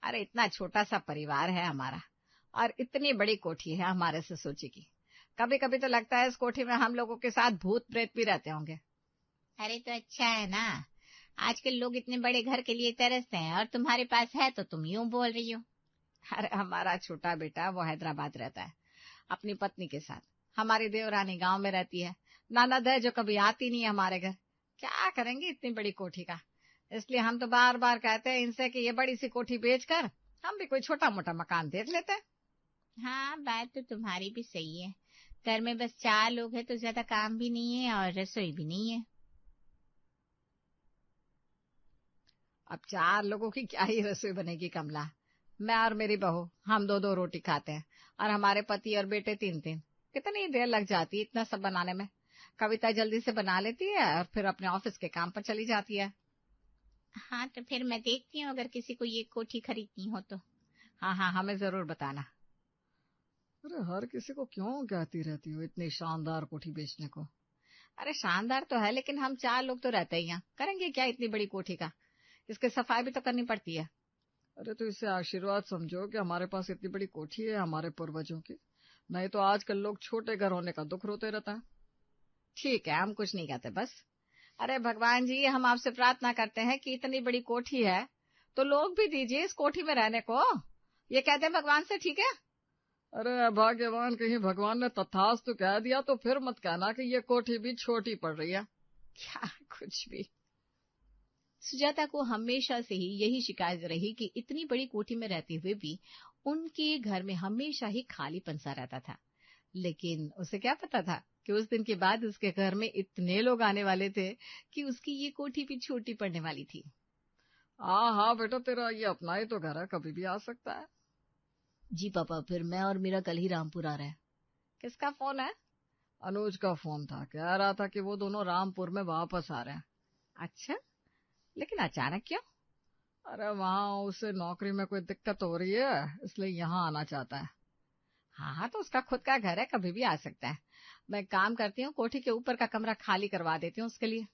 अरे इतना छोटा सा परिवार है हमारा और इतनी बड़ी कोठी है हमारे ससुर की। कभी कभी तो लगता है इस कोठी में हम लोगों के साथ भूत प्रेत भी रहते होंगे। अरे तो अच्छा है ना, आजकल लोग इतने बड़े घर के लिए तरसते हैं और तुम्हारे पास है तो तुम यूं बोल रही हो। अरे हमारा छोटा बेटा वो हैदराबाद रहता है अपनी पत्नी के साथ। हमारी देवरानी गांव में रहती है। ननद है जो कभी आती नहीं है हमारे घर। क्या करेंगे इतनी बड़ी कोठी का। इसलिए हम तो बार बार कहते हैं इनसे कि ये बड़ी सी कोठी बेचकर हम भी कोई छोटा मोटा मकान देख लेते हैं। हाँ, बात तो तुम्हारी भी सही है। घर में बस 4 लोग हैं तो ज्यादा काम भी नहीं है और रसोई भी नहीं है। अब 4 लोगों की क्या ही रसोई बनेगी कमला। मैं और मेरी बहू हम दो दो रोटी खाते हैं और हमारे पति और बेटे 3-3। कितनी देर लग जाती है इतना सब बनाने में। कविता जल्दी से बना लेती है और फिर अपने ऑफिस के काम पर चली जाती है। हाँ तो फिर मैं देखती हूँ अगर किसी को ये कोठी खरीदनी हो तो। हाँ हाँ, हमें जरूर बताना। अरे हर किसी को क्यों कहती रहती हो इतनी शानदार कोठी बेचने को। अरे शानदार तो है लेकिन हम 4 लोग तो रहते ही हैं, करेंगे क्या इतनी बड़ी कोठी का। इसकी सफाई भी तो करनी पड़ती है। अरे तो इसे आशीर्वाद समझो कि हमारे पास इतनी बड़ी कोठी है हमारे पूर्वजों की। नहीं तो आजकल लोग छोटे घर होने का दुख रोते रहता है। ठीक है, हम कुछ नहीं कहते बस। अरे भगवान जी, हम आपसे प्रार्थना करते हैं कि इतनी बड़ी कोठी है तो लोग भी दीजिए इस कोठी में रहने को। ये कहते हैं भगवान से, ठीक है। अरे भाग्यवान, कहीं भगवान ने तथास्तु कह दिया तो फिर मत कहना कि ये कोठी भी छोटी पड़ रही है। क्या कुछ भी। सुजाता को हमेशा से ही यही शिकायत रही कि इतनी बड़ी कोठी में रहते हुए भी उनके घर में हमेशा ही खालीपन सा रहता था। लेकिन उसे क्या पता था कि उस दिन के बाद उसके घर में इतने लोग आने वाले थे कि उसकी ये कोठी भी छोटी पड़ने वाली थी। हाँ हाँ बेटा, तेरा ये अपना ही तो घर है, कभी भी आ सकता है। जी पापा, फिर मैं और मेरा कल ही रामपुर आ रहा है। किसका फोन है? अनुज का फोन था, कह रहा था कि वो दोनों रामपुर में वापस आ रहे हैं। अच्छा, लेकिन अचानक क्यों? अरे वहाँ उसे नौकरी में कोई दिक्कत हो रही है, इसलिए यहाँ आना चाहता है। हाँ हाँ, तो उसका खुद का घर है, कभी भी आ सकता है। मैं काम करती हूँ, कोठी के ऊपर का कमरा खाली करवा देती हूँ उसके लिए।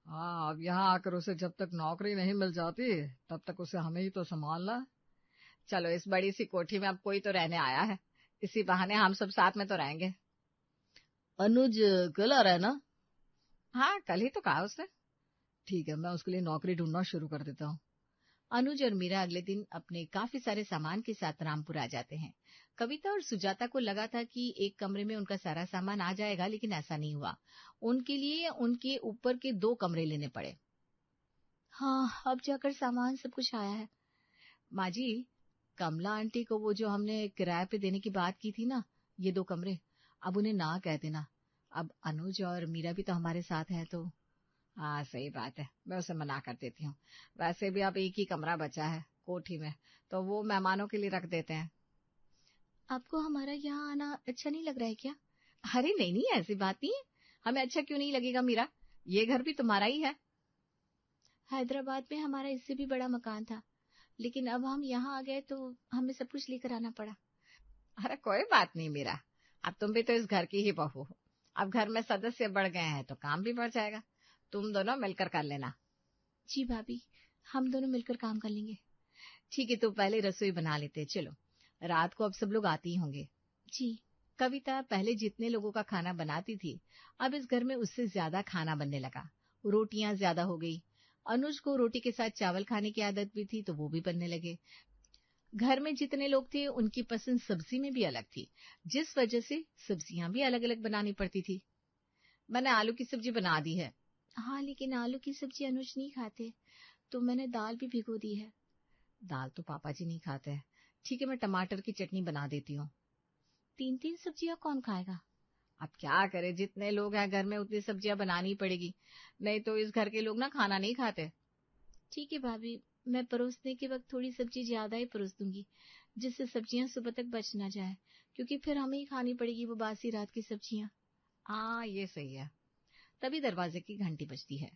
हाँ, अब यहाँ आकर उसे जब तक नौकरी नहीं मिल जाती तब तक उसे हमें ही तो संभालना है। चलो, इस बड़ी सी कोठी में अब कोई तो रहने आया है, इसी बहाने हम सब साथ में तो रहेंगे। अनुज कल आ रहा है ना? हाँ, कल ही तो कहा उसने। ठीक है, मैं उसके लिए नौकरी ढूंढना शुरू कर देता हूँ। अनुज और मीरा अगले दिन अपने काफी सारे सामान के साथ रामपुर आ जाते हैं। कविता और सुजाता को लगा था कि एक कमरे में उनका सारा सामान आ जाएगा, लेकिन ऐसा नहीं हुआ। उनके लिए उनके ऊपर के 2 कमरे लेने पड़े। हाँ, अब जाकर सामान सब कुछ आया है। माँ जी, कमला आंटी को वो जो हमने किराए पे देने की बात की थी ना, ये 2 कमरे, अब उन्हें ना कह देना। अब अनुज और मीरा भी तो हमारे साथ हैं तो। हाँ सही बात है, मैं उसे मना कर देती हूँ। वैसे भी अब एक ही कमरा बचा है कोठी में, तो वो मेहमानों के लिए रख देते हैं। आपको हमारा यहाँ आना अच्छा नहीं लग रहा है क्या? अरे नहीं नहीं, ऐसी बात नहीं है। हमें अच्छा क्यों नहीं लगेगा मीरा, ये घर भी तुम्हारा ही है। हैदराबाद में हमारा इससे भी बड़ा मकान था, लेकिन अब हम यहाँ आ गए तो हमें सब कुछ लेकर आना पड़ा। अरे कोई बात नहीं मीरा, अब तुम भी तो इस घर की ही बहू हो। अब घर में सदस्य बढ़ गए हैं तो काम भी बढ़ जाएगा। तुम दोनों मिलकर कर लेना। जी भाभी, हम दोनों मिलकर काम कर लेंगे। ठीक है, तो पहले रसोई बना लेते हैं, चलो। रात को अब सब लोग आते ही होंगे। जी। कविता पहले जितने लोगों का खाना बनाती थी, अब इस घर में उससे ज्यादा खाना बनने लगा। रोटियां ज्यादा हो गई। अनुज को रोटी के साथ चावल खाने की आदत भी थी तो वो भी बनने लगे। घर में जितने लोग थे उनकी पसंद सब्जी में भी अलग थी, जिस वजह से सब्जियां भी अलग अलग बनानी पड़ती थी। मैंने आलू की सब्जी बना दी है। हाँ, लेकिन आलू की सब्जी अनुज नहीं खाते, तो मैंने दाल भी भिगो दी है। दाल तो पापा जी नहीं खाते हैं। ठीक है, मैं टमाटर की चटनी बना देती हूँ। 3-3 सब्जियां कौन खाएगा? अब क्या करे, जितने लोग हैं घर में उतनी सब्जियां बनानी पड़ेगी, नहीं तो इस घर के लोग ना खाना नहीं खाते। ठीक है भाभी, मैं परोसने के वक्त थोड़ी सब्जी ज्यादा ही परोस दूंगी, जिससे सब्जियां सुबह तक बच ना जाए, क्योंकि फिर हमें ही खानी पड़ेगी वो बासी रात की सब्जियां। हाँ ये सही है। तभी दरवाजे की घंटी बजती है।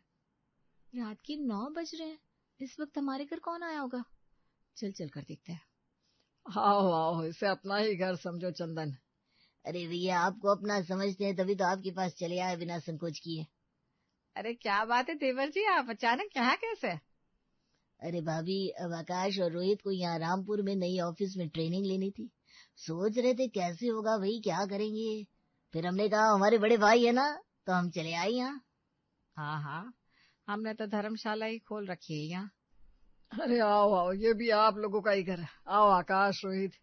रात के 9 बज रहे हैं, इस वक्त हमारे घर कौन आया होगा? चल चल कर देखते हैं। आओ आओ, इसे अपना ही घर समझो चंदन। अरे भैया, आपको अपना समझते हैं तभी तो आपके पास चले आए बिना संकोच किए। अरे क्या बात है देवर जी, आप अचानक यहाँ कैसे? अरे भाभी, अब आकाश और रोहित को यहाँ रामपुर में नई ऑफिस में ट्रेनिंग लेनी थी। सोच रहे थे कैसे होगा भाई, क्या करेंगे। फिर हमने कहा हमारे बड़े भाई है ना, तो हम चले आए यहाँ। हाँ हाँ, हमने तो धर्मशाला ही खोल रखी है यहाँ। अरे आओ आओ, ये भी आप लोगों का ही घर है। आओ आकाश, रोहित।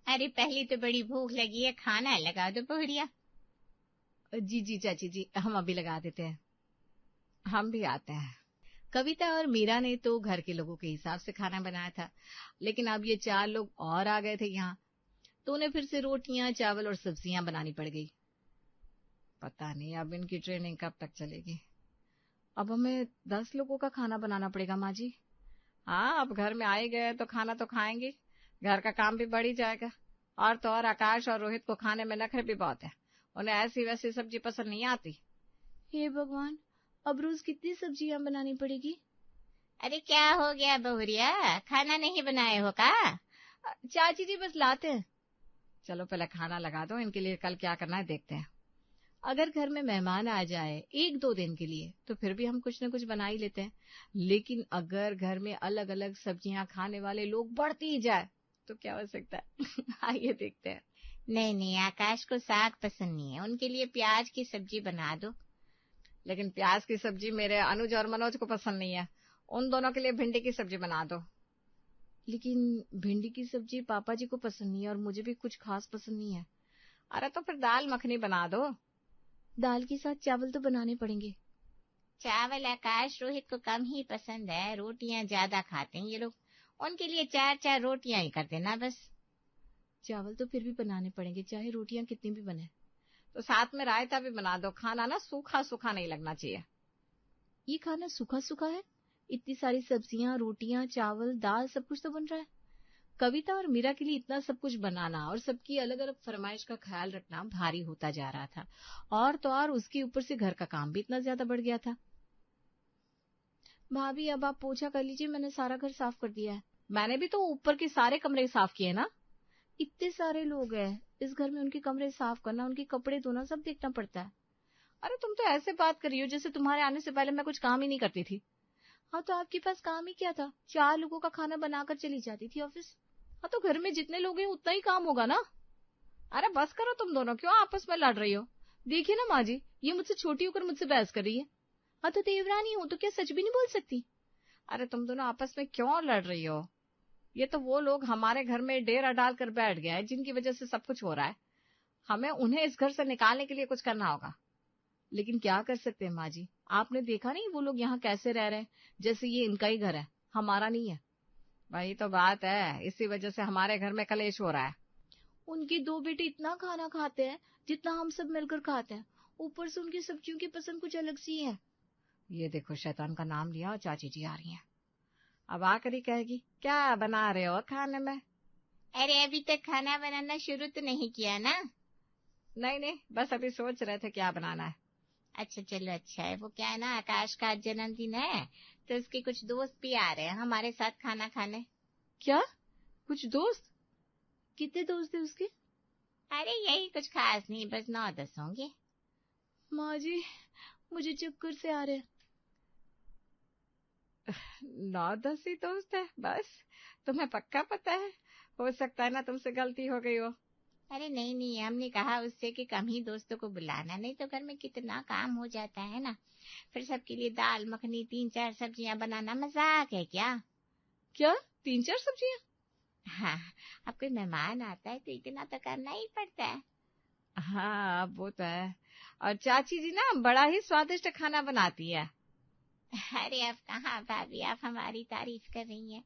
अरे पहले तो बड़ी भूख लगी है, खाना लगा दो बढ़िया। जी जी चाची जी, हम अभी लगा देते हैं। हम भी आते हैं। कविता और मीरा ने तो घर के लोगों के हिसाब से खाना बनाया था, लेकिन अब ये 4 लोग और आ गए थे यहाँ, तो उन्हें फिर से रोटियां, चावल और सब्जियां बनानी पड़ गई। पता नहीं अब इनकी ट्रेनिंग कब तक चलेगी। अब हमें 10 लोगों का खाना बनाना पड़ेगा माँ जी। हाँ, अब घर में आए गए तो खाना तो खाएंगे, घर का काम भी बढ़ ही जाएगा। और तो और आकाश और रोहित को खाने में नखरे भी बहुत है, उन्हें ऐसी वैसी सब्जी पसंद नहीं आती। हे भगवान, अब रोज कितनी सब्जियां बनानी पड़ेगी। अरे क्या हो गया बहुरिया, खाना नहीं बनाए हो का। चाची जी बस लाते हैं। चलो पहले खाना लगा दो, इनके लिए कल क्या करना है देखते हैं। अगर घर में मेहमान आ जाए 1-2 दिन के लिए तो फिर भी हम कुछ न कुछ बना ही लेते हैं, लेकिन अगर घर में अलग अलग सब्जियां खाने वाले लोग बढ़ते ही जाए तो क्या हो सकता है। आइए देखते हैं। नहीं नहीं, आकाश को साग पसंद नहीं है, उनके लिए प्याज की सब्जी बना दो। लेकिन प्याज की सब्जी मेरे अनुज और मनोज को पसंद नहीं है, उन दोनों के लिए भिंडी की सब्जी बना दो। लेकिन भिंडी की सब्जी पापा जी को पसंद नहीं है और मुझे भी कुछ खास पसंद नहीं है। अरे तो फिर दाल मखनी बना दो। दाल के साथ चावल तो बनाने पड़ेंगे। चावल आकाश रोहित को कम ही पसंद है, रोटियां ज्यादा खाते हैं ये लोग, उनके लिए 4-4 रोटियां ही कर देना बस। चावल तो फिर भी बनाने पड़ेंगे, चाहे रोटियां कितनी भी बने। तो साथ में रायता भी बना दो, खाना ना सूखा सूखा नहीं लगना चाहिए। ये खाना सूखा सूखा है, इतनी सारी सब्जियां, रोटियां, चावल, दाल, सब कुछ तो बन रहा है। कविता और मीरा के लिए इतना सब कुछ बनाना और सबकी अलग अलग फरमाइश का ख्याल रखना भारी होता जा रहा था, और तो और उसके ऊपर से घर का काम भी इतना ज्यादा बढ़ गया था। भाभी अब आप पोछा कर लीजिए, मैंने सारा घर साफ कर दिया है। मैंने भी तो ऊपर के सारे कमरे साफ किए ना। इतने सारे लोग हैं इस घर में, उनके कमरे साफ करना, उनके कपड़े धोना, सब देखना पड़ता है। अरे तुम तो ऐसे बात कर रही हो जैसे तुम्हारे आने से पहले मैं कुछ काम ही नहीं करती थी। हाँ तो आपके पास काम ही क्या था, 4 लोगों का खाना बनाकर चली जाती थी ऑफिस। हाँ तो घर में जितने लोग हैं उतना ही काम होगा ना। अरे बस करो, तुम दोनों क्यों आपस में लड़ रही हो। देखिए ना माँ जी, ये मुझसे छोटी होकर मुझसे बहस कर रही है। हाँ तो देवरानी हूँ तो क्या सच भी नहीं बोल सकती। अरे तुम दोनों आपस में क्यों लड़ रही हो। ये तो वो लोग हमारे घर में डेरा डाल कर बैठ गया है जिनकी वजह से सब कुछ हो रहा है। हमें उन्हें इस घर से निकालने के लिए कुछ करना होगा। लेकिन क्या कर सकते हैं माँ जी, आपने देखा नहीं वो लोग यहाँ कैसे रह रहे हैं, जैसे ये इनका ही घर है, हमारा नहीं है। वही तो बात है, इसी वजह से हमारे घर में कलेश हो रहा है। उनके 2 बेटे इतना खाना खाते हैं जितना हम सब मिलकर खाते हैं, ऊपर से उनकी सब्जियों की पसंद कुछ अलग सी है। ये देखो शैतान का नाम लिया और चाची जी आ रही हैं। अब आकर ही कहेगी क्या बना रहे हो खाने में। अरे अभी तक खाना बनाना शुरू तो नहीं किया ना। नहीं नहीं, बस अभी सोच रहे थे क्या बनाना है। अच्छा चलो अच्छा है, वो क्या है ना, आकाश का जन्मदिन है तो उसके कुछ दोस्त भी आ रहे हैं हमारे साथ खाना खाने। क्या, कुछ दोस्त? कितने दोस्त है उसके? अरे यही कुछ खास नहीं, बस 9-10 होंगे। माँ जी मुझे चक्कर से आ रहे हैं। 9-10 ही दोस्त है बस? तुम्हें पक्का पता है? हो सकता है ना तुमसे गलती हो गई हो। अरे नहीं नहीं, हमने कहा उससे कि कम ही दोस्तों को बुलाना, नहीं तो घर में कितना काम हो जाता है ना। फिर सबके लिए दाल मखनी 3-4 सब्जियां बनाना मजाक है क्या। क्या 3-4 सब्जियां? हाँ, अब कोई मेहमान आता है तो इतना तो करना ही पड़ता है। हाँ वो तो है। और चाची जी ना बड़ा ही स्वादिष्ट खाना बनाती है। अरे अब कहाँ भाभी, आप हमारी तारीफ कर रही हैं।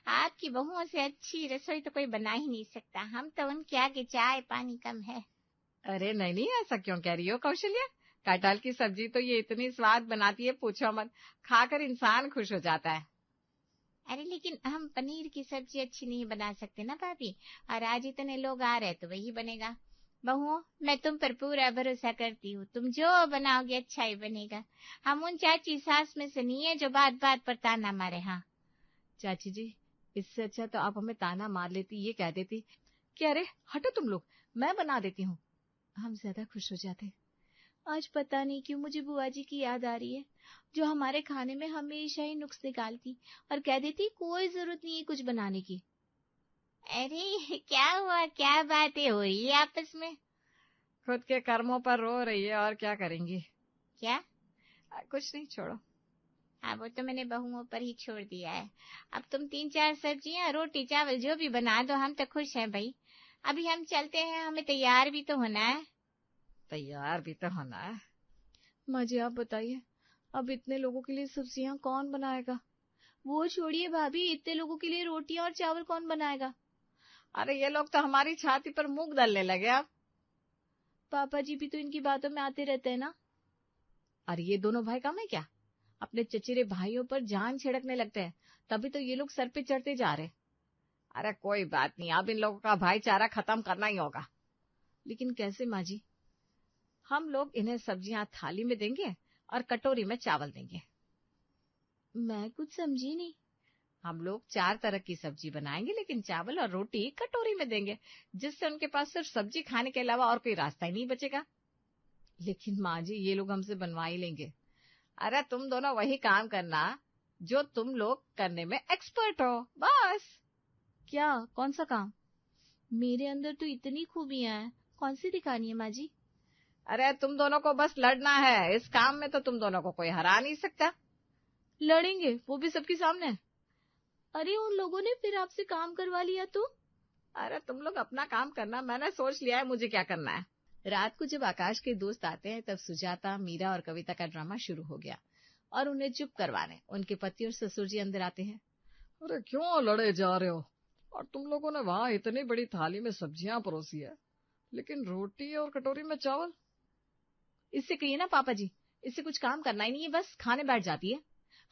आपकी बहुओं से अच्छी रसोई तो कोई बना ही नहीं सकता, हम तो उनके आगे चाय पानी कम है। अरे नहीं नहीं, ऐसा क्यों कह रही हो कौशल्या। कटहल की सब्जी तो ये इतनी स्वाद बनाती है पूछो मत, खाकर इंसान खुश हो जाता है। अरे लेकिन हम पनीर की सब्जी अच्छी नहीं बना सकते ना भाभी, और आज इतने लोग आ रहे तो वही बनेगा। बहुओं मैं तुम पर पूरा भरोसा करती हूँ, तुम जो बनाओगे अच्छा ही बनेगा। हम उन चाची सास में से नहीं है जो बात बात पर ताना मारे। हाँ चाची जी, इससे अच्छा तो आप हमें ताना मार लेती, ये कह देती कि अरे हटो तुम लोग, मैं बना देती हूँ, हम ज्यादा खुश हो जाते। आज पता नहीं क्यों मुझे बुआ जी की याद आ रही है, जो हमारे खाने में हमेशा ही नुक्स निकालती और कह देती कोई जरूरत नहीं है कुछ बनाने की। अरे क्या हुआ, क्या बातें हो रही है आपस में? खुद के कर्मों पर रो रही है, और क्या करेंगी। क्या? कुछ नहीं, छोड़ो। हाँ, वो तो मैंने बहुओं पर ही छोड़ दिया है। अब तुम 3-4 सब्जियां, रोटी, चावल जो भी बना दो, हम तो खुश हैं भाई। अभी हम चलते हैं, हमें तैयार भी तो होना है। तैयार भी तो होना है। माँ जी आप बताइए, अब इतने लोगों के लिए सब्जियां कौन बनाएगा? वो छोड़िए भाभी, इतने लोगों के लिए रोटियां और चावल कौन बनाएगा? अरे ये लोग तो हमारी छाती पर मूंग डालने लगे अब। पापा जी भी तो इनकी बातों में आते रहते हैं ना। अरे ये दोनों भाई कम है क्या? अपने चचेरे भाइयों पर जान छिड़कने लगते हैं, तभी तो ये लोग सर पे चढ़ते जा रहे। अरे कोई बात नहीं, अब इन लोगों का भाईचारा खत्म करना ही होगा। लेकिन कैसे माँ जी? हम लोग इन्हें सब्जियां थाली में देंगे और कटोरी में चावल देंगे। मैं कुछ समझी नहीं। हम लोग 4 तरह की सब्जी बनाएंगे, लेकिन चावल और रोटी कटोरी में देंगे, जिससे उनके पास सिर्फ सब्जी खाने के अलावा और कोई रास्ता ही नहीं बचेगा। लेकिन माँ जी ये लोग हमसे बनवा ही लेंगे। अरे तुम दोनों वही काम करना जो तुम लोग करने में एक्सपर्ट हो, बस। क्या? कौन सा काम? मेरे अंदर तो इतनी खूबियां हैं, कौन सी दिखानी है माँ जी? अरे तुम दोनों को बस लड़ना है, इस काम में तो तुम दोनों को कोई हरा नहीं सकता। लड़ेंगे, वो भी सबके सामने? अरे उन लोगों ने फिर आपसे काम करवा लिया तो? अरे तुम लोग अपना काम करना, मैंने सोच लिया है मुझे क्या करना है। रात को जब आकाश के दोस्त आते हैं, तब सुजाता, मीरा और कविता का ड्रामा शुरू हो गया और उन्हें चुप करवाने उनके पति और ससुर जी अंदर आते हैं। अरे क्यों लड़े जा रहे हो? और तुम लोगों ने वहां इतनी बड़ी थाली में सब्जियां परोसी है, लेकिन रोटी और कटोरी में चावल। इससे कहिए ना पापा जी, इससे कुछ काम करना ही नहीं है, बस खाने बैठ जाती है।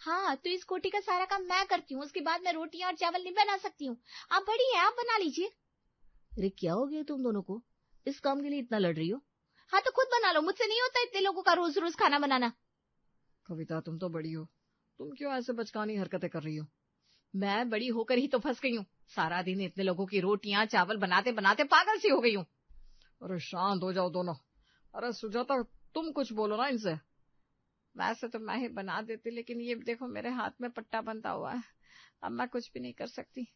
हाँ, तो इस कोठी का सारा काम मैं करती हूँ, उसके बाद मैं रोटियां और चावल नहीं बना सकती हूँ। आप बड़ी है, आप बना लीजिए। अरे क्या हो गया तुम दोनों को, इस काम के लिए इतना लड़ रही हो? हाँ तो खुद बना लो, मुझसे नहीं होता इतने लोगों का रोज रोज खाना बनाना। कविता तुम तो बड़ी हो, तुम क्यों ऐसे बचकानी हरकतें कर रही हो? मैं बड़ी होकर ही तो फंस गई हूँ, सारा दिन इतने लोगों की रोटियां चावल बनाते बनाते पागल सी हो गई हूँ। अरे शांत हो जाओ दोनों। अरे सुजाता तुम कुछ बोलो ना इनसे। वैसे तो मैं ही बना देती, लेकिन ये देखो मेरे हाथ में पट्टा बंधा हुआ है, अब मैं कुछ भी नहीं कर सकती।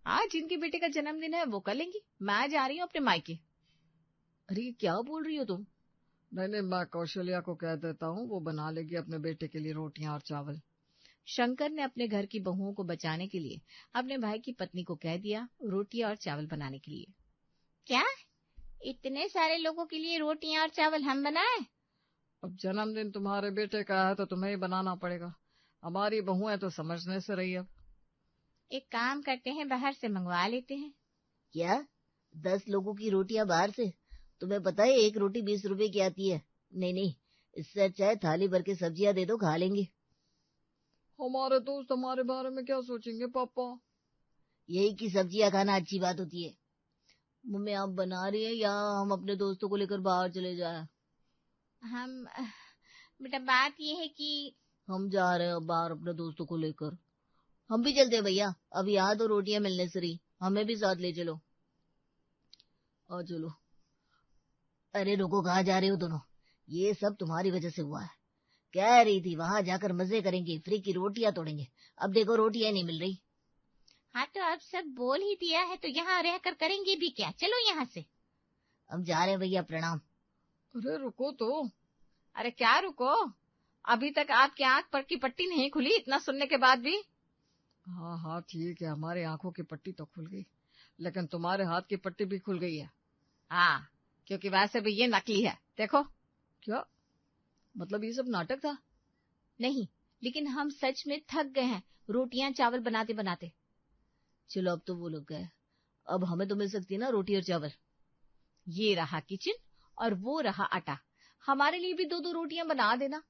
आज जिनकी बेटे का जन्मदिन है वो कर लेंगी, मैं जा रही हूँ अपने मायके। अरे क्या बोल रही हो तुम? नहीं नहीं, मैं कौशल्या को कह देता हूँ, वो बना लेगी अपने बेटे के लिए रोटियां और चावल। शंकर ने अपने घर की बहुओं को बचाने के लिए अपने भाई की पत्नी को कह दिया रोटियां और चावल बनाने के लिए। क्या? इतने सारे लोगों के लिए रोटियां और चावल हम बनाए? अब जन्मदिन तुम्हारे बेटे का है तो तुम्हें ही बनाना पड़ेगा, हमारी बहुएं तो समझने से रही। अब एक काम करते हैं, बाहर से मंगवा लेते हैं। क्या? 10 लोगों की रोटियां बाहर से? तुम्हें पता है 1 रोटी 20 रुपए की आती है। नहीं नहीं, इससे अच्छा है थाली भर के सब्जियां दे दो, खा लेंगे। हमारे दोस्त हमारे बारे में क्या सोचेंगे पापा? यही की सब्जियां खाना अच्छी बात होती है। मम्मी आप बना रही है या हम अपने दोस्तों को लेकर बाहर चले जाए? हम बेटा, बात ये है कि हम जा रहे हैं बाहर अपने दोस्तों को लेकर। हम भी चलते हैं भैया, अब यहाँ तो रोटियां मिलने से रही, हमें भी साथ ले चलो। और चलो। अरे रुको, कहाँ जा रहे हो दोनों? ये सब तुम्हारी वजह से हुआ है। कह रही थी वहां जाकर मजे करेंगे, फ्री की रोटियां तोड़ेंगे, अब देखो रोटियां नहीं मिल रही। हाँ तो अब सब बोल ही दिया है तो यहाँ रहकर करेंगे भी क्या, चलो यहाँ से। हम जा रहे हैं भैया, प्रणाम। अरे रुको तो। अरे क्या रुको, अभी तक आपकी आंख पर की पट्टी नहीं खुली, इतना सुनने के बाद भी। हाँ हाँ ठीक है, हमारी आंखों की पट्टी तो खुल गई, लेकिन तुम्हारे हाथ की पट्टी भी खुल गई है। हाँ, क्योंकि वैसे भी ये नकली है, देखो। क्या मतलब, ये सब नाटक था? नहीं, लेकिन हम सच में थक गए हैं रोटियां चावल बनाते बनाते। चलो अब तो वो लोग गए, अब हमें तो मिल सकती है ना रोटी और चावल। ये रहा किचन और वो रहा आटा, हमारे लिए भी 2-2 रोटियां बना देना।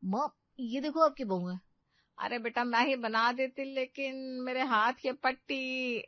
माँ ये देखो आपकी बहू है। अरे बेटा मैं ही बना देती, लेकिन मेरे हाथ की पट्टी